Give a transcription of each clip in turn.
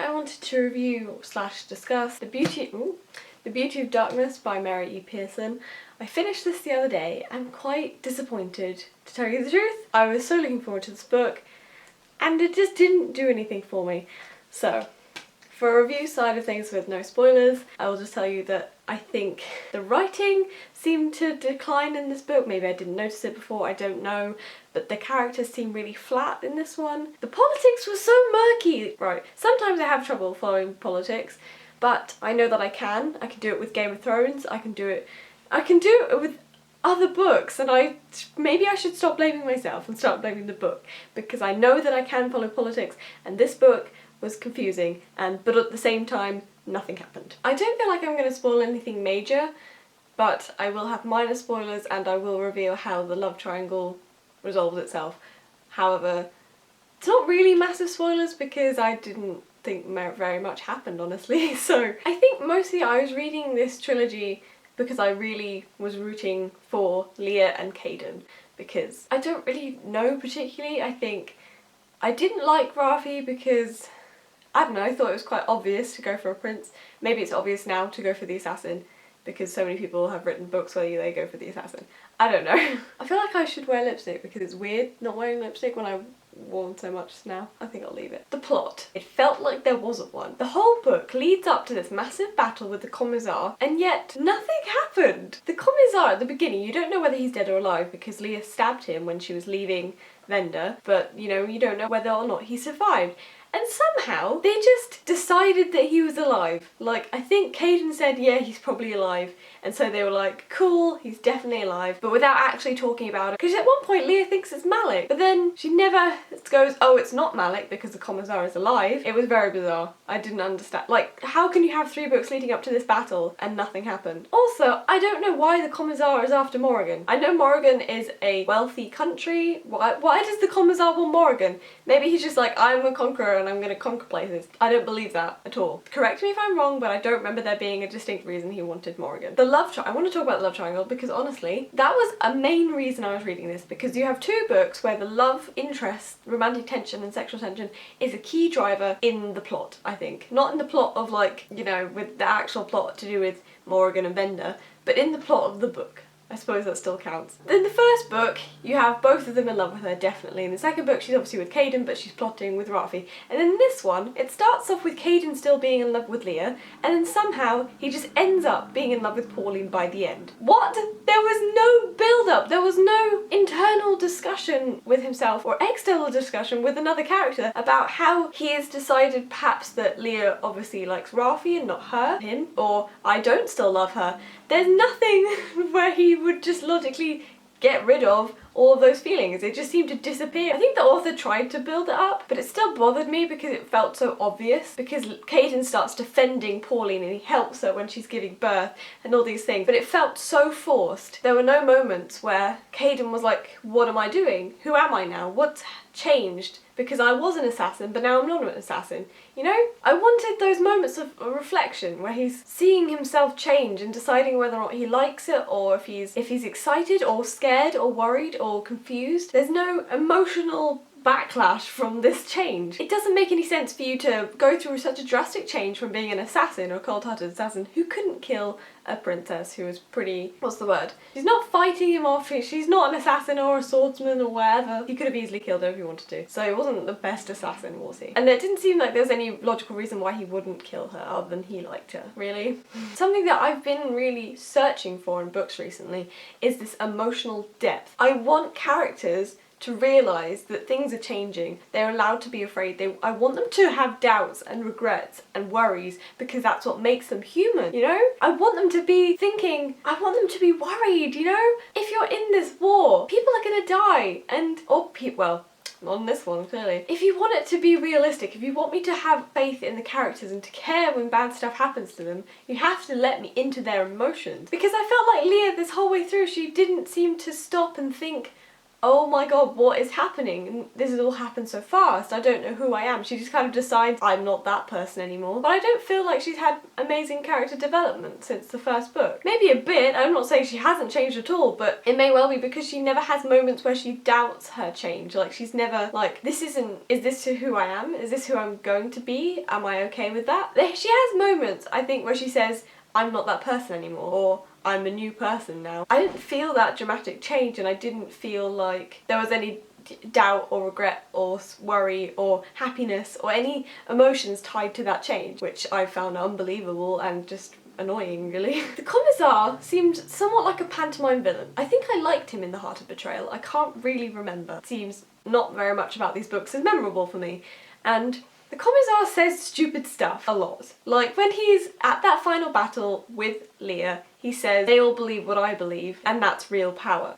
I wanted to review / discuss The Beauty of Darkness by Mary E. Pearson. I finished this the other day. I'm quite disappointed, to tell you the truth. I was so looking forward to this book, and it just didn't do anything for me. So, for a review side of things with no spoilers, I will just tell you that I think the writing seemed to decline in this book. Maybe I didn't notice it before, I don't know. But the characters seem really flat in this one. The politics was so murky. Right, sometimes I have trouble following politics, but I know that I can. I can do it with Game of Thrones, I can do it with other books, and maybe I should stop blaming myself and start blaming the book, because I know that I can follow politics, and this book was confusing, but at the same time, nothing happened. I don't feel like I'm going to spoil anything major, but I will have minor spoilers and I will reveal how the love triangle resolves itself. However, it's not really massive spoilers because I didn't think very much happened, honestly. So I think mostly I was reading this trilogy because I really was rooting for Leah and Caden, because I don't really know particularly. I think I didn't like Rafi because, I don't know, I thought it was quite obvious to go for a prince. Maybe it's obvious now to go for the assassin because so many people have written books where they go for the assassin. I don't know. I feel like I should wear lipstick because it's weird not wearing lipstick when I've worn so much now. I think I'll leave it. The plot. It felt like there wasn't one. The whole book leads up to this massive battle with the Commissar, and yet nothing happened. The Commissar at the beginning, you don't know whether he's dead or alive because Leah stabbed him when she was leaving Venda, but you know, you don't know whether or not he survived. And somehow they just decided that he was alive. Like, I think Caden said, yeah, he's probably alive. And so they were like, cool, he's definitely alive, but without actually talking about it. Because at one point Leah thinks it's Malik, but then she never goes, oh, it's not Malik because the Commissar is alive. It was very bizarre. I didn't understand. Like, how can you have 3 books leading up to this battle and nothing happened? Also, I don't know why the Commissar is after Morrigan. I know Morrigan is a wealthy country. Why does the Commissar want Morrigan? Maybe he's just like, I'm a conqueror and I'm gonna conquer places. I don't believe that at all. Correct me if I'm wrong, but I don't remember there being a distinct reason he wanted Morrigan. I want to talk about the love triangle because honestly, that was a main reason I was reading this, because you have 2 books where the love interest, romantic tension and sexual tension is a key driver in the plot, I think. Not in the plot of, like, you know, with the actual plot to do with Morrigan and Venda, but in the plot of the book. I suppose that still counts. In the first book, you have both of them in love with her, definitely. In the second book, she's obviously with Caden, but she's plotting with Rafi. And in this one, it starts off with Caden still being in love with Leah, and then somehow he just ends up being in love with Pauline by the end. What? There was no build-up. There was no internal discussion with himself or external discussion with another character about how he has decided perhaps that Leah obviously likes Rafi and not him, or I don't still love her. There's nothing where he would just logically get rid of all of those feelings. It just seemed to disappear. I think the author tried to build it up, but it still bothered me because it felt so obvious, because Caden starts defending Pauline and he helps her when she's giving birth and all these things, but it felt so forced. There were no moments where Caden was like, what am I doing? Who am I now? What's changed? Because I was an assassin, but now I'm not an assassin. You know? I wanted those moments of reflection where he's seeing himself change and deciding whether or not he likes it, or if he's excited or scared or worried or confused. There's no emotional backlash from this change. It doesn't make any sense for you to go through such a drastic change from being an assassin or a cold-hearted assassin who couldn't kill a princess who was pretty, what's the word? She's not fighting him off, she's not an assassin or a swordsman or whatever. He could have easily killed her if he wanted to. So he wasn't the best assassin, was he? And it didn't seem like there was any logical reason why he wouldn't kill her other than he liked her. Really? Something that I've been really searching for in books recently is this emotional depth. I want characters to realise that things are changing. They're allowed to be afraid. I want them to have doubts and regrets and worries because that's what makes them human, you know? I want them to be thinking, I want them to be worried, you know? If you're in this war, people are gonna die well, not in this one, clearly. If you want it to be realistic, if you want me to have faith in the characters and to care when bad stuff happens to them, you have to let me into their emotions. Because I felt like Leah this whole way through, she didn't seem to stop and think, oh my god, what is happening? This has all happened so fast. I don't know who I am. She just kind of decides I'm not that person anymore. But I don't feel like she's had amazing character development since the first book. Maybe a bit. I'm not saying she hasn't changed at all, but it may well be because she never has moments where she doubts her change. Like, she's never like, is this who I am? Is this who I'm going to be? Am I okay with that? She has moments, I think, where she says, I'm not that person anymore, or I'm a new person now. I didn't feel that dramatic change, and I didn't feel like there was any doubt or regret or worry or happiness or any emotions tied to that change, which I found unbelievable and just annoying, really. The Commissar seemed somewhat like a pantomime villain. I think I liked him in The Heart of Betrayal. I can't really remember. It seems not very much about these books is memorable for me. And the Commissar says stupid stuff a lot. Like, when he's at that final battle with Leah, he says, they all believe what I believe, and that's real power.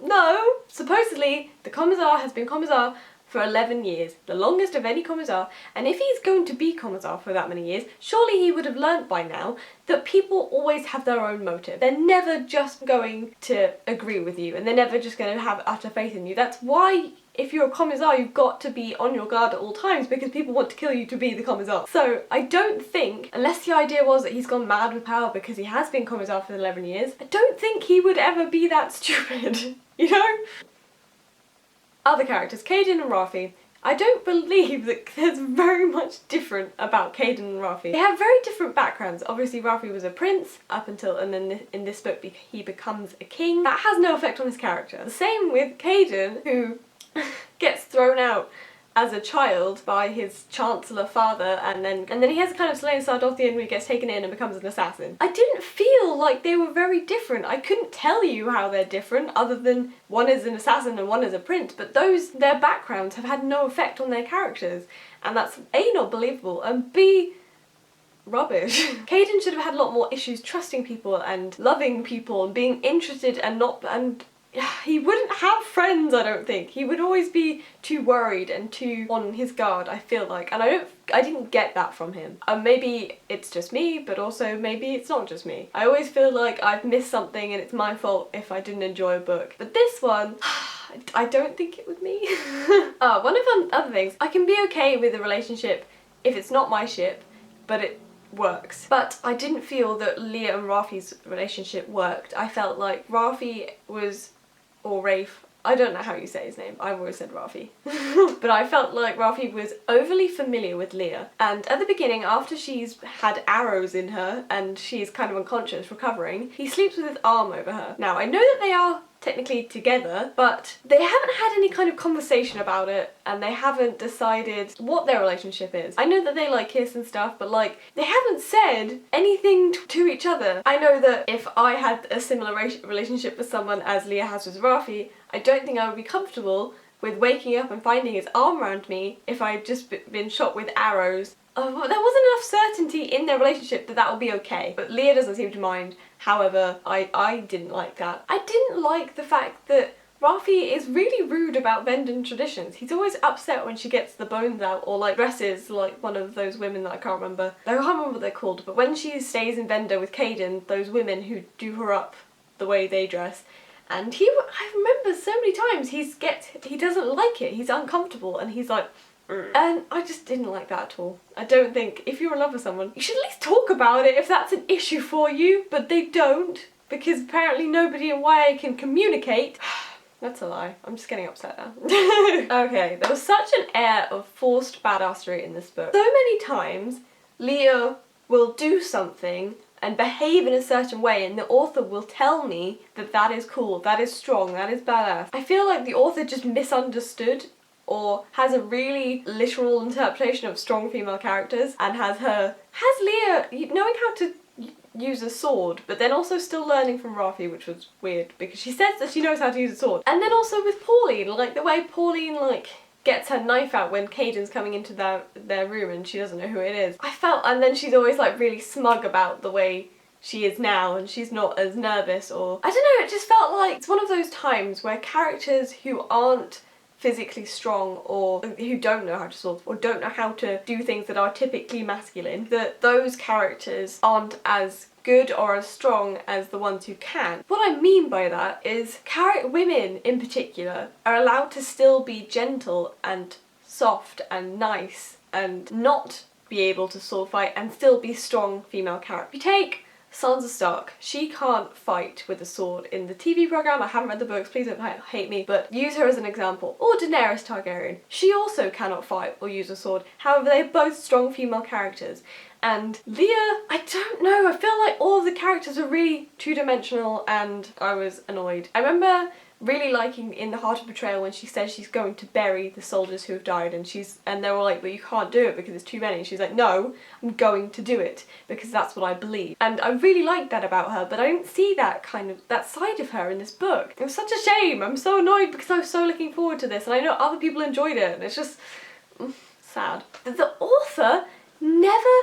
No! Supposedly, the Commissar has been Commissar for 11 years, the longest of any Commissar, and if he's going to be Commissar for that many years, surely he would have learnt by now that people always have their own motive. They're never just going to agree with you, and they're never just going to have utter faith in you. That's why, if you're a Commissar, you've got to be on your guard at all times, because people want to kill you to be the Commissar. So I don't think, unless the idea was that he's gone mad with power because he has been Commissar for 11 years, I don't think he would ever be that stupid, you know? Other characters, Caden and Rafi. I don't believe that there's very much different about Caden and Rafi. They have very different backgrounds. Obviously Rafi was a prince up until, and then in this book he becomes a king. That has no effect on his character. The same with Caden, who gets thrown out as a child by his chancellor father, and then he has a kind of Slayer Sardothian where he gets taken in and becomes an assassin. I didn't feel like they were very different. I couldn't tell you how they're different other than one is an assassin and one is a prince, but their backgrounds have had no effect on their characters, and that's A, not believable, and B, rubbish. Caden should have had a lot more issues trusting people and loving people and being interested and he wouldn't have friends, I don't think. He would always be too worried and too on his guard, I feel like. And I didn't get that from him. Maybe it's just me, but also maybe it's not just me. I always feel like I've missed something and it's my fault if I didn't enjoy a book. But this one, I don't think it was me. One of the other things, I can be okay with a relationship if it's not my ship, but it works. But I didn't feel that Leah and Rafi's relationship worked. I felt like Rafi was, or Rafe, I don't know how you say his name, I've always said Rafi. But I felt like Rafi was overly familiar with Leah, and at the beginning, after she's had arrows in her and she's kind of unconscious, recovering, he sleeps with his arm over her. Now, I know that they are technically together, but they haven't had any kind of conversation about it, and they haven't decided what their relationship is. I know that they like kiss and stuff, but like, they haven't said anything to each other. I know that if I had a similar relationship with someone as Leah has with Rafi, I don't think I would be comfortable with waking up and finding his arm around me if I'd just been shot with arrows. There wasn't enough certainty in their relationship that would be okay. But Leah doesn't seem to mind. However, I didn't like that. I didn't like the fact that Rafi is really rude about Vendan traditions. He's always upset when she gets the bones out, or like dresses like one of those women that I can't remember. I can't remember what they're called, but when she stays in Venda with Caden, those women who do her up the way they dress, and I remember so many times he doesn't like it, he's uncomfortable, and he's like, and I just didn't like that at all. I don't think, if you're in love with someone, you should at least talk about it if that's an issue for you, but they don't, because apparently nobody in YA can communicate. That's a lie. I'm just getting upset now. Okay, there was such an air of forced badassery in this book. So many times, Leah will do something and behave in a certain way, and the author will tell me that that is cool, that is strong, that is badass. I feel like the author just misunderstood or has a really literal interpretation of strong female characters, and has Leah knowing how to use a sword, but then also still learning from Rafi, which was weird because she says that she knows how to use a sword. And then also with Pauline, like the way Pauline gets her knife out when Caden's coming into their room and she doesn't know who it is. And then she's always like really smug about the way she is now, and she's not as nervous, or I don't know, it just felt like it's one of those times where characters who aren't physically strong or who don't know how to sword or don't know how to do things that are typically masculine, that those characters aren't as good or as strong as the ones who can. What I mean by that is women in particular are allowed to still be gentle and soft and nice and not be able to sword fight and still be strong female characters. You take Sansa Stark, she can't fight with a sword in the TV programme. I haven't read the books, please don't hate me, but use her as an example. Or Daenerys Targaryen. She also cannot fight or use a sword. However, they're both strong female characters. And Leah, I don't know, I feel like all of the characters are really two-dimensional and I was annoyed. I remember really liking in The Heart of Betrayal when she says she's going to bury the soldiers who have died, and they were like, but you can't do it because it's too many. And she's like, no, I'm going to do it because that's what I believe. And I really liked that about her, but I didn't see that side of her in this book. It was such a shame. I'm so annoyed because I was so looking forward to this and I know other people enjoyed it and it's just sad. The author never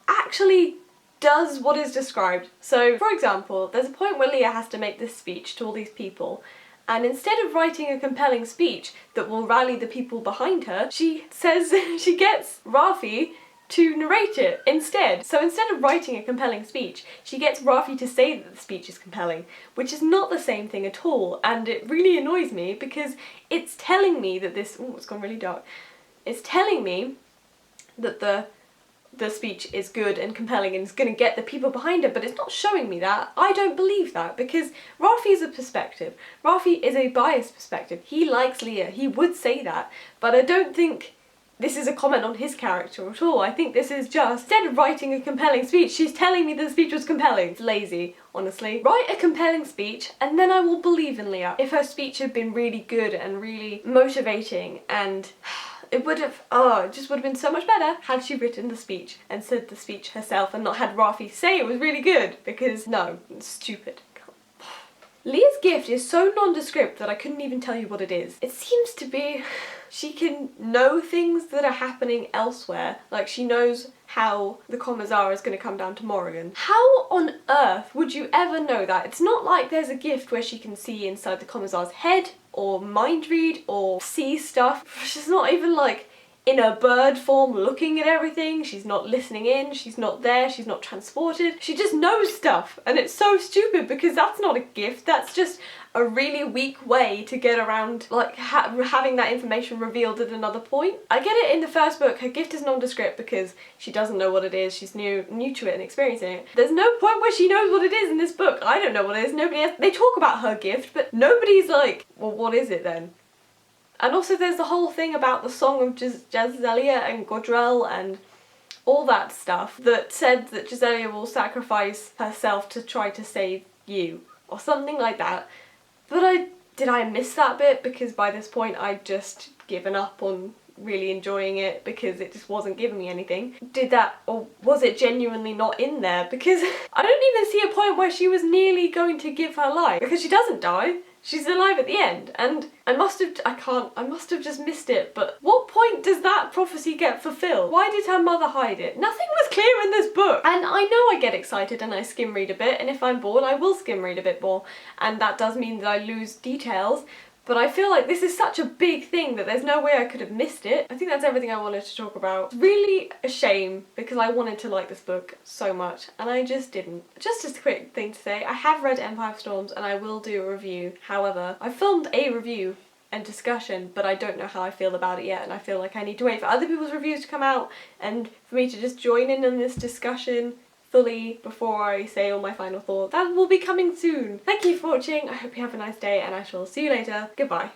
actually does what is described. So, for example, there's a point where Leah has to make this speech to all these people, and instead of writing a compelling speech that will rally the people behind her, she says she gets Rafi to narrate it instead. So instead of writing a compelling speech, she gets Rafi to say that the speech is compelling, which is not the same thing at all, and it really annoys me because it's telling me that this... oh, it's gone really dark. It's telling me that the speech is good and compelling and is going to get the people behind it, but it's not showing me that. I don't believe that because Rafi is a perspective. Rafi is a biased perspective. He likes Leah. He would say that, but I don't think this is a comment on his character at all. I think this is just, instead of writing a compelling speech, she's telling me the speech was compelling. It's lazy, honestly. Write a compelling speech and then I will believe in Leah. If her speech had been really good and really motivating and... it would have, it just would have been so much better had she written the speech and said the speech herself and not had Rafi say it was really good, because no, it's stupid. Leah's gift is so nondescript that I couldn't even tell you what it is. It seems to be she can know things that are happening elsewhere, like she knows how the Commissar is going to come down to Morrigan. How on earth would you ever know that? It's not like there's a gift where she can see inside the Commissar's head or mind read or see stuff. She's not even like in a bird form looking at everything, she's not listening in, she's not there, she's not transported, she just knows stuff, and it's so stupid because that's not a gift, that's just a really weak way to get around like having that information revealed at another point. I get it in the first book, her gift is nondescript because she doesn't know what it is, she's new to it and experiencing it. There's no point where she knows what it is in this book. I don't know what it is, nobody else, they talk about her gift, but nobody's like, well, what is it then? And also there's the whole thing about the song of Jezzalia and Godrel and all that stuff that said that Jezzalia will sacrifice herself to try to save you, or something like that. But did I miss that bit because by this point I'd just given up on really enjoying it because it just wasn't giving me anything? Did that, or was it genuinely not in there? Because I don't even see a point where she was nearly going to give her life, because she doesn't die. She's alive at the end, and I must have just missed it, but what point does that prophecy get fulfilled? Why did her mother hide it? Nothing was clear in this book, and I know I get excited and I skim read a bit, and if I'm bored I will skim read a bit more, and that does mean that I lose details, but I feel like this is such a big thing that there's no way I could have missed it. I think that's everything I wanted to talk about. It's really a shame because I wanted to like this book so much and I just didn't. Just a quick thing to say, I have read Empire of Storms and I will do a review. However, I filmed a review and discussion, but I don't know how I feel about it yet, and I feel like I need to wait for other people's reviews to come out and for me to just join in on this discussion fully before I say all my final thoughts. That will be coming soon. Thank you for watching, I hope you have a nice day, and I shall see you later. Goodbye.